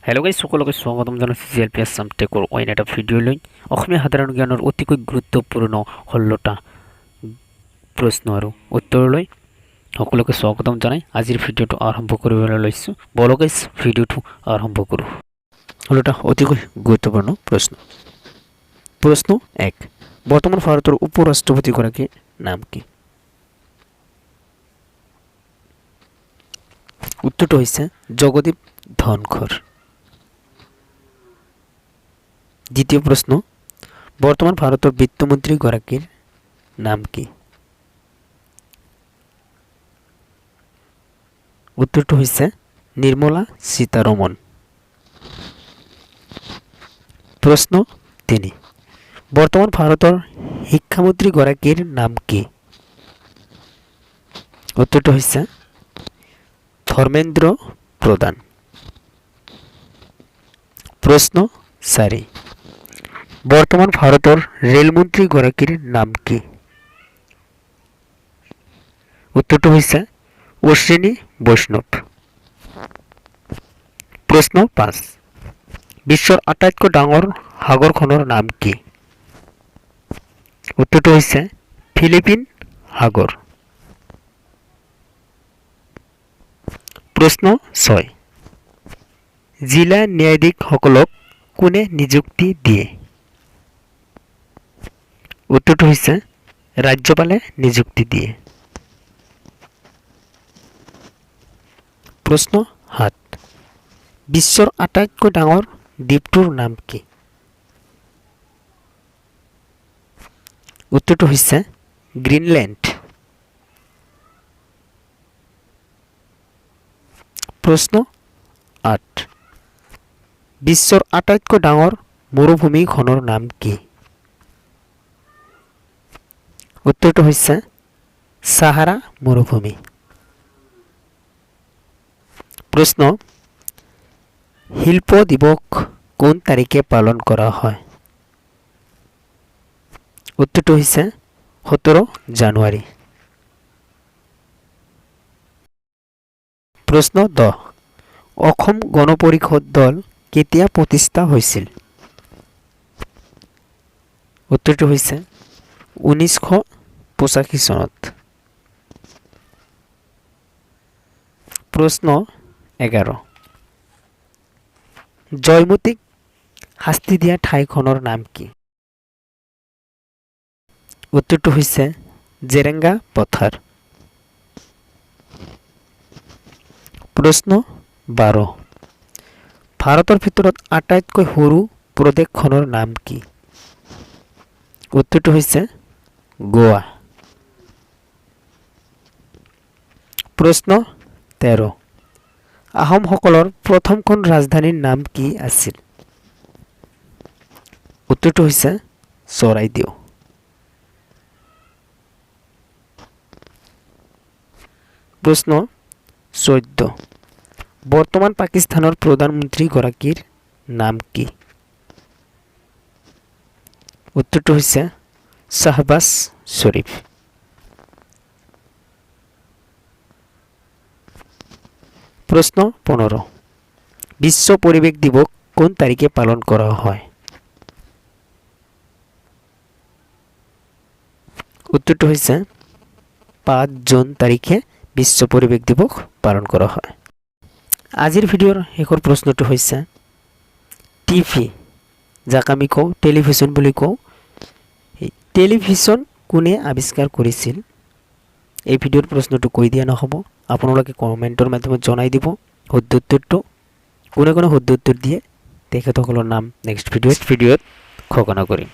hello guys সকলকে স্বাগতম জানাচ্ছি জিএলপি আসাম টেকৰ অইন এটা ভিডিঅ লৈ অসমীয়া সাধাৰণ জ্ঞানৰ অতিকৈ গুৰুত্বপূৰ্ণ 16টা প্ৰশ্ন আৰু উত্তৰলৈ সকলকে স্বাগতম জনাই আজিৰ ভিডিঅটো আৰম্ভ কৰিবলৈ লৈছো বলো গাইস ভিডিঅটো আৰম্ভ কৰো 16টা অতিকৈ গুৰুত্বপূৰ্ণ প্ৰশ্ন 1 বৰ্তমান ভাৰতৰ উপৰাষ্ট্ৰপতি গৰাকীৰ নাম কি উত্তৰটো হৈছে জগদীপ ধনখড় দ্বিতীয় প্রশ্ন বর্তমান ভারতের বিত্তমন্ত্রী গরাকীর নাম কি উত্তরটি হইছে নির্মলা সীতারমন প্রশ্ন 3 বর্তমান ভারতের শিক্ষামন্ত্রী গরাকীর নাম কি উত্তরটি হইছে ধর্মেন্দ্র প্রধান প্রশ্ন 4 বর্তমান ভারতের রেলমন্ত্রী গরাকীর নাম কি উত্তরটি হইছে অশ্বিনী বৈষ্ণব প্রশ্ন 5 বিশ্বৰ আটাইতকৈ ডাঙৰ সাগৰখনৰ নাম কি উত্তৰটো হৈছে ফিলিপিন সাগৰ প্ৰশ্ন 6 জিলা ন্যায়াধীশসকলক কোনে নিযুক্তি দিয়ে উত্তৰটো হৈছে ৰাজ্যপালে নিযুক্তি দিয়ে প্ৰশ্ন 7 বিশ্বৰ আটাইতকৈ ডাঙৰ দ্বীপটোৰ নাম কি উত্তৰটো হৈছে গ্ৰীণলেণ্ড প্ৰশ্ন 8 বিশ্বৰ আটাইতকৈ ডাঙৰ মৰুভূমিখনৰ নাম কি উত্তৰটো হৈছে সাহাৰা মৰুভূমি প্ৰশ্ন শিল্প দিৱস কোন তাৰিখে পালন কৰা হয় উত্তৰটো হৈছে 17 জানুৱাৰী প্ৰশ্ন 10 অসম গণ পৰিষদ দল কেতিয়া প্ৰতিষ্ঠা হৈছিল উত্তৰটো হৈছে 1985 চনত প্ৰশ্ন 11 জয়মতীক শাস্তি দিয়া ঠাইখনৰ নাম কি উত্তৰটো হৈছে জেৰেঙ্গা পথাৰ প্ৰশ্ন 12 ভাৰতৰ ভিতৰত আটাইতকৈ সৰু প্ৰদেশখনৰ নাম কি উত্তৰটো হৈছে গোৱা প্ৰশ্ন 13 আহোমসকলৰ প্ৰথমখন ৰাজধানীৰ নাম কি আছিল উত্তৰটো হৈছে চৰাইদেউ প্ৰশ্ন 14 বৰ্তমান পাকিস্তানৰ প্ৰধানমন্ত্ৰী গৰাকীৰ নাম কি উত্তৰটো হৈছে শাহবাজ শৰীফ প্ৰশ্ন 15 বিশ্ব পৰিৱেশ দিৱস কোন তাৰিখে পালন কৰা হয় উত্তৰটো হৈছে 5 জুন তাৰিখে বিশ্ব পৰিৱেশ দিৱস পালন কৰা হয় আজিৰ ভিডিঅ'ৰ শেষৰ প্ৰশ্নটো হৈছে টিভি যাক আমি কওঁ টেলিভিছন বুলি কওঁ টেলিভিছন কোনে আৱিষ্কাৰ কৰিছিল এই ভিডিঅ'ৰ প্ৰশ্নটো কৈ দিয়া নহ'ব আপোনালোকে কমেণ্টৰ মাধ্যমত জনাই দিব শুদ্ধ উত্তৰটো কোনে কোনে শুদ্ধ উত্তৰ দিয়ে তেখেতসকলৰ নাম নেক্সট ভিডিঅ'ত ঘোষণা কৰিম